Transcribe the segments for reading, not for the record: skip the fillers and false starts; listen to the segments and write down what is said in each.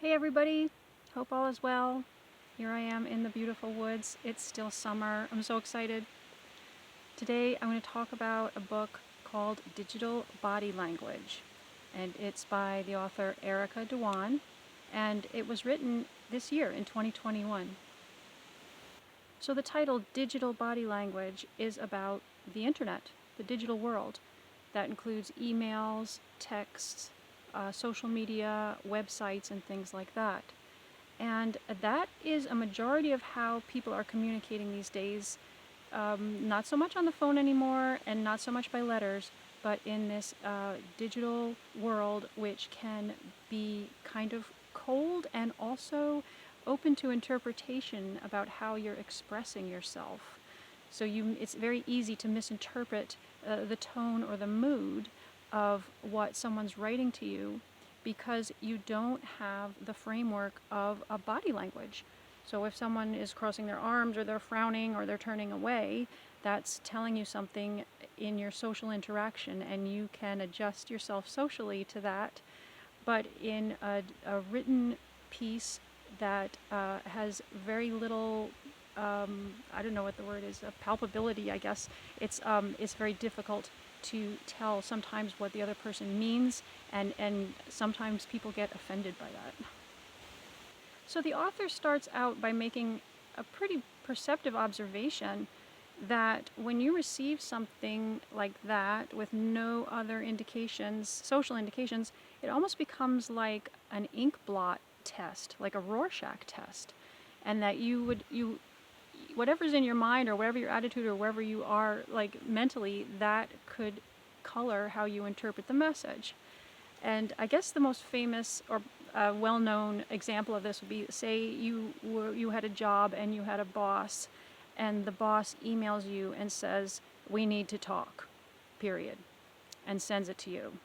Hey everybody, hope all is well. Here I am in the beautiful woods. It's still summer. I'm so excited. Today I'm going to talk about a book called Digital Body Language, and it's by the author Erica Dorn, and it was written this year in 2021. So the title Digital Body Language is about the internet, the digital world. That includes emails, texts, social media, websites, and things like that. And that is a majority of how people are communicating these days, not so much on the phone anymore and not so much by letters, but in this digital world, which can be kind of cold and also open to interpretation about how you're expressing yourself. So it's very easy to misinterpret the tone or the mood of what someone's writing to you because you don't have the framework of a body language. So if someone is crossing their arms or they're frowning or they're turning away, that's telling you something in your social interaction, and you can adjust yourself socially to that. But in a written piece that has very little I don't know what the word is, palpability, I guess. It's very difficult to tell sometimes what the other person means, and sometimes people get offended by that. So the author starts out by making a pretty perceptive observation that when you receive something like that with no other indications, social indications, it almost becomes like an ink blot test, like a Rorschach test, and that whatever's in your mind or whatever your attitude or wherever you are, like mentally, that could color how you interpret the message. And I guess the most famous or well-known example of this would be, say you had a job and you had a boss, and the boss emails you and says, "We need to talk," period, and sends it to you.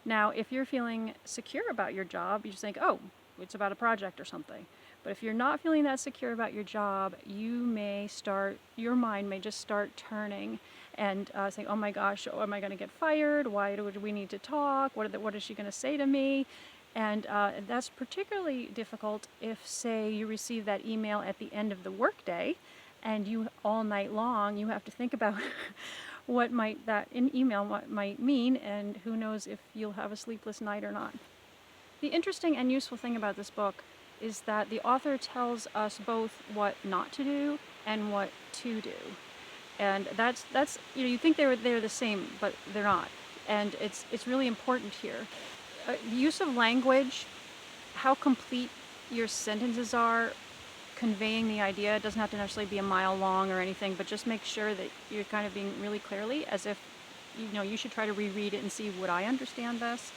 Now, if you're feeling secure about your job, you just think, oh, it's about a project or something. But if you're not feeling that secure about your job, your mind may just start turning and saying, oh my gosh, am I going to get fired? Why do we need to talk? What is she going to say to me? And that's particularly difficult if, say, you receive that email at the end of the workday, and you all night long you have to think about what might mean, and who knows if you'll have a sleepless night or not. The interesting and useful thing about this book is that the author tells us both what not to do and what to do. And that's you think they're the same, but they're not. And it's really important here. The use of language, how complete your sentences are, conveying the idea. It doesn't have to necessarily be a mile long or anything, but just make sure that you're kind of being really clearly, as if you should try to reread it and see, would I understand this?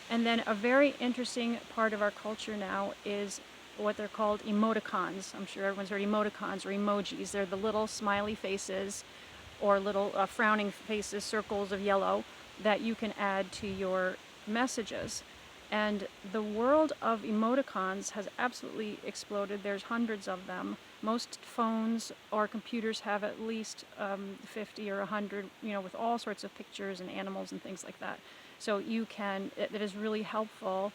And then a very interesting part of our culture now is what they're called emoticons. I'm sure everyone's heard emoticons or emojis. They're the little smiley faces or little frowning faces, circles of yellow, that you can add to your messages. And the world of emoticons has absolutely exploded. There's hundreds of them. Most phones or computers have at least 50 or 100, with all sorts of pictures and animals and things like that. So it is really helpful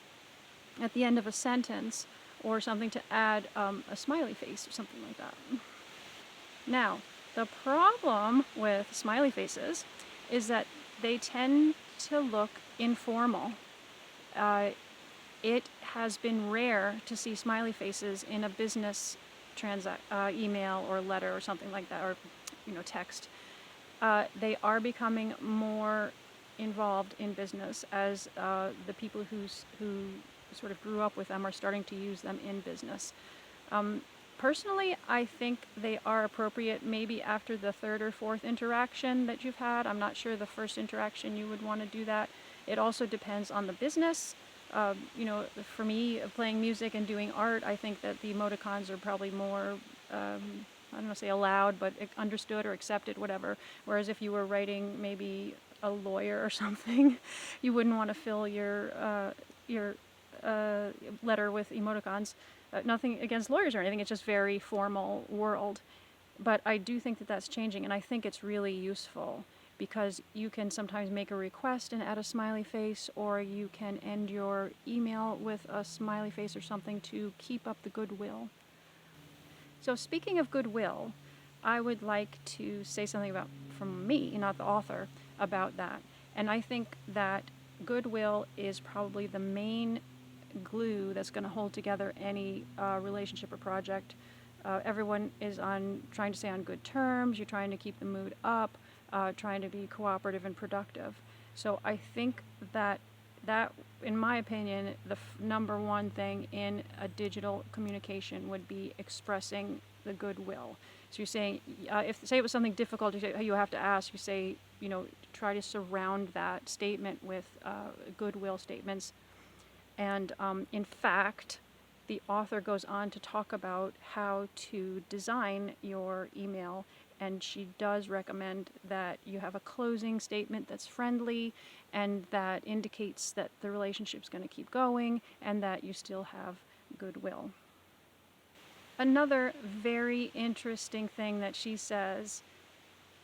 at the end of a sentence or something to add a smiley face or something like that. Now, the problem with smiley faces is that they tend to look informal. It has been rare to see smiley faces in a business email or letter or something like that, or text. They are becoming more involved in business as the people who sort of grew up with them are starting to use them in business. Personally, I think they are appropriate maybe after the third or fourth interaction that you've had. I'm not sure the first interaction you would want to do that. It also depends on the business. For me, playing music and doing art, I think that the emoticons are probably more, I don't want to say allowed, but understood or accepted, whatever. Whereas if you were writing maybe a lawyer or something, you wouldn't want to fill your letter with emoticons. Nothing against lawyers or anything, it's just very formal world. But I do think that that's changing, and I think it's really useful. because you can sometimes make a request and add a smiley face, or you can end your email with a smiley face or something to keep up the goodwill. So speaking of goodwill, I would like to say something about, from me, not the author, about that. And I think that goodwill is probably the main glue that's going to hold together any relationship or project. Everyone is trying to stay on good terms. You're trying to keep the mood up, trying to be cooperative and productive. So I think that, in my opinion, the number one thing in a digital communication would be expressing the goodwill. So you're saying, say it was something difficult, you have to ask, you say, try to surround that statement with goodwill statements. And in fact, the author goes on to talk about how to design your email, and she does recommend that you have a closing statement that's friendly and that indicates that the relationship's going to keep going and that you still have goodwill. Another very interesting thing that she says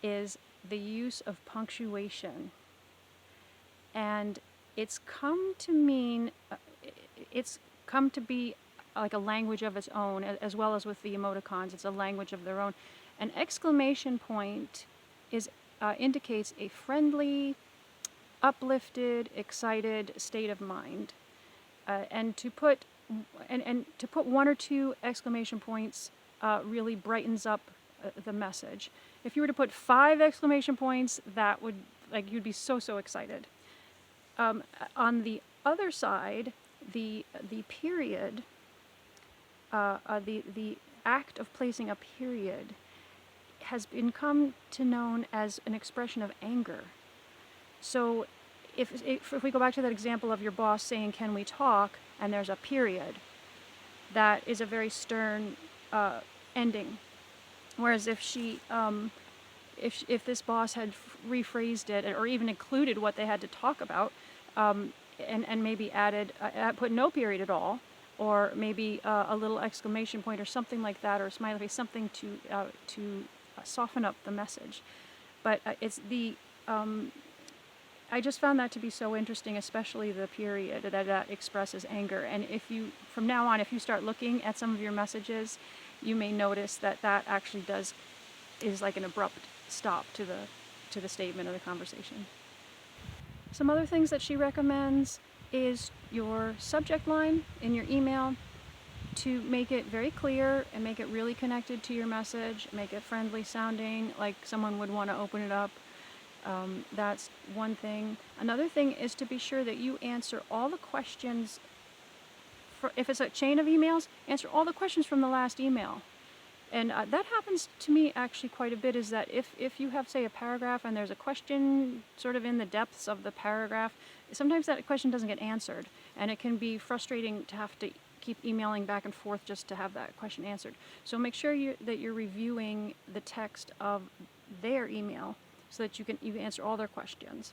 is the use of punctuation. And it's come to be like a language of its own, as well as with the emoticons. It's a language of their own. An exclamation point indicates a friendly, uplifted, excited state of mind. And to put one or two exclamation points really brightens up the message. If you were to put 5 exclamation points, that would, you'd be so excited. On the other side, the period, the act of placing a period has become known as an expression of anger. So if we go back to that example of your boss saying, "Can we talk?" and there's a period, that is a very stern ending. Whereas if this boss had rephrased it, or even included what they had to talk about, and maybe put no period at all, or maybe a little exclamation point or something like that, or a smiley face, something to soften up the message. But I just found that to be so interesting, especially the period that expresses anger. And from now on, if you start looking at some of your messages, you may notice that actually is like an abrupt stop to the statement or the conversation. Some other things that she recommends is your subject line in your email, to make it very clear and make it really connected to your message, make it friendly sounding, like someone would want to open it up. That's one thing. Another thing is to be sure that you answer all the questions. If it's a chain of emails, answer all the questions from the last email. And that happens to me actually quite a bit, is that if you have, say, a paragraph and there's a question sort of in the depths of the paragraph, sometimes that question doesn't get answered. And it can be frustrating to have to keep emailing back and forth just to have that question answered. So make sure that you're reviewing the text of their email so that you can answer all their questions.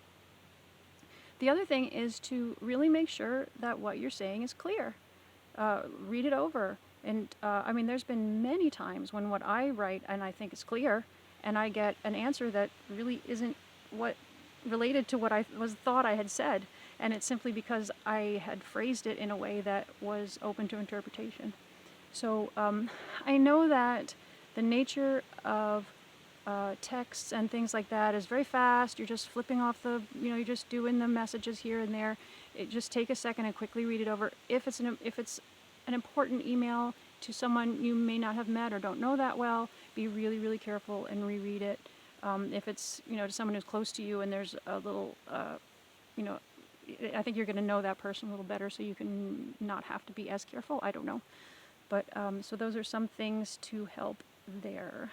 The other thing is to really make sure that what you're saying is clear. Read it over. And there's been many times when what I write and I think is clear, and I get an answer that really isn't related to what I thought I had said, and it's simply because I had phrased it in a way that was open to interpretation. So I know that the nature of texts and things like that is very fast. You're just flipping off you're just doing the messages here and there. Just take a second and quickly read it over. If it's an important email to someone you may not have met or don't know that well, be really, really careful and reread it. If it's, to someone who's close to you and there's a little, I think you're going to know that person a little better, so you can not have to be as careful. I don't know. But so those are some things to help there.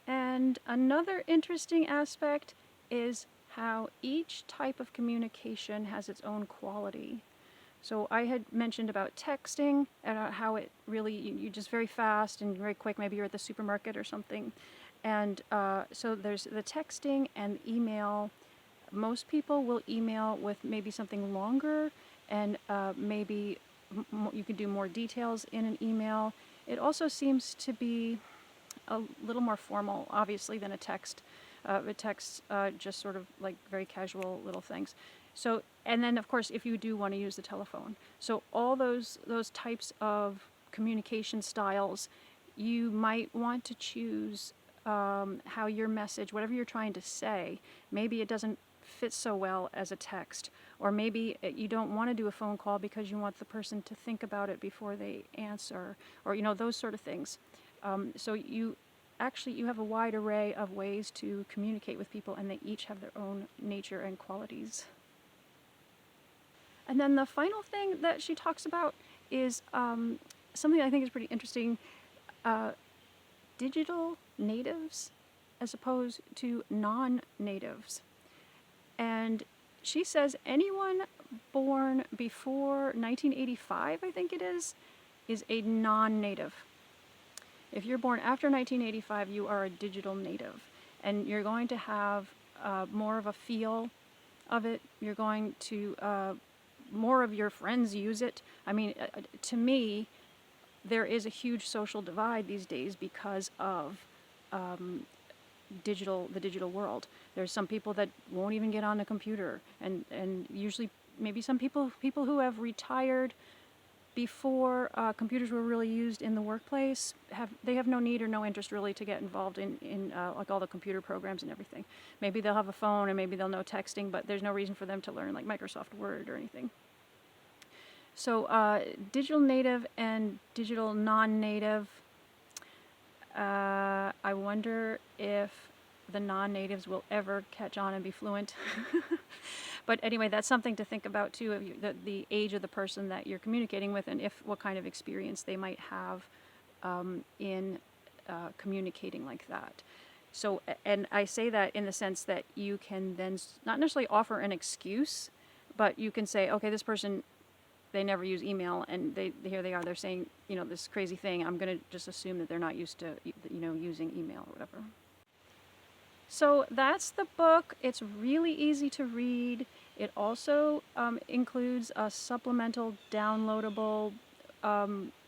And another interesting aspect is how each type of communication has its own quality. So I had mentioned about texting and how it really, you just very fast and very quick, maybe you're at the supermarket or something. And so there's the texting and email. Most people will email with maybe something longer, and maybe you can do more details in an email. It also seems to be a little more formal, obviously, than a text. Texts just sort of like very casual little things. So, and then of course, if you do want to use the telephone, so all those types of communication styles, you might want to choose how your message, whatever you're trying to say, maybe it doesn't fit so well as a text, or maybe you don't want to do a phone call because you want the person to think about it before they answer, or those sort of things. So you have a wide array of ways to communicate with people, and they each have their own nature and qualities. And then the final thing that she talks about is something I think is pretty interesting. Digital natives as opposed to non-natives. And she says anyone born before 1985, I think it is a non-native. If you're born after 1985, you are a digital native. And you're going to have more of a feel of it. You're going to, more of your friends use it. I mean, to me, there is a huge social divide these days because of the digital world. There's some people that won't even get on the computer, and usually maybe some people who have retired before computers were really used in the workplace have no need or no interest really to get involved in like all the computer programs and everything. Maybe they'll have a phone and maybe they'll know texting, but there's no reason for them to learn like Microsoft Word or anything. So digital native and digital non-native, I wonder if the non-natives will ever catch on and be fluent. But anyway, that's something to think about too, the age of the person that you're communicating with, and what kind of experience they might have in communicating like that. So, and I say that in the sense that you can then not necessarily offer an excuse, but you can say, okay, this person, they never use email, and here they are, they're saying, this crazy thing. I'm going to just assume that they're not used to, using email or whatever. So that's the book. It's really easy to read. It also includes a supplemental downloadable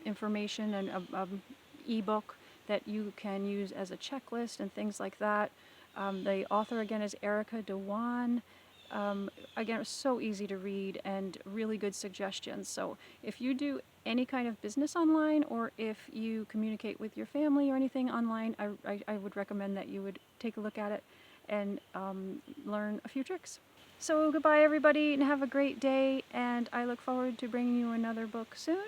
information and ebook that you can use as a checklist and things like that. The author again is Erica Dewan. Again, it's so easy to read and really good suggestions. So if you do any kind of business online, or if you communicate with your family or anything online, I would recommend that you would take a look at it and learn a few tricks. So goodbye everybody, and have a great day, and I look forward to bringing you another book soon.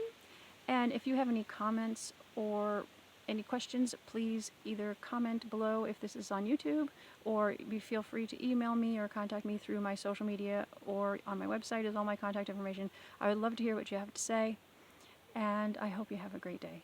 And if you have any comments or any questions, please either comment below if this is on YouTube, or you feel free to email me or contact me through my social media, or on my website is all my contact information. I would love to hear what you have to say, and I hope you have a great day.